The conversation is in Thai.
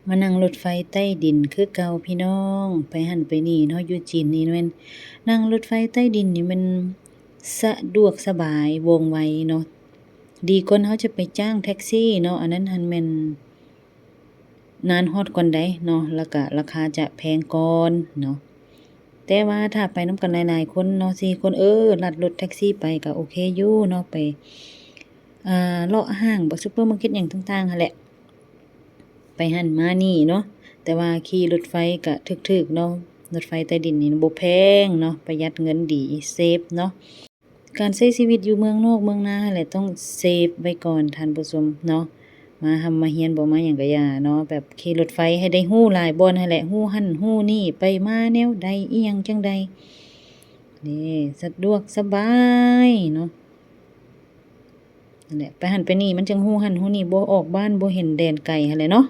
มานั่งรถไฟใต้ดินคือเก่าพี่น้องไปหั้นไปนี่เนาะอยู่จีนนี่แม่นนั่งรถไฟใต้ดินนี่มันสะดวกสบายว่องไวเนาะดีกว่าเราจะไปจ้างแท็กซี่เนาะอันนั้นหั้นแม่นนานฮอดก่อนใดเนาะแล้วก็ราคาจะแพงก่อนเนาะแต่ว่าถ้าไปนำกันหลายๆคนเนาะ4คนลัดรถแท็กซี่ไปก็โอเคอยู่เนาะไปเลาะห้างบ่ซุปเปอร์มาร์เก็ตหยังต่างๆหั้นแหละ ไปหั้นมานี่เนาะแต่ว่าขี่รถไฟก็ถึกๆเนาะรถไฟใต้ดินนี่บ่แพงเนาะประหยัดเงินดีเซฟเนาะการใช้ชีวิตอยู่เมืองนอกเมืองนาแหละต้องเซฟไว้ก่อนท่านผู้ชมเนาะมาหำมาเฮียนบ่มาหยังก็อย่าเนาะแบบขี่รถไฟให้ได้ฮู้หลายบ่อนหั้นแหละฮู้หั้นฮู้นี่ไปมาแนวใดอิหยังจั่งใดนี่สะดวกสบายเนาะนั่นแหละไปหั้นไปนี่มันจังฮู้หั้นฮู้นี่บ่ออกบ้านบ่เห็นแดนไกลหั้นแหละเนาะ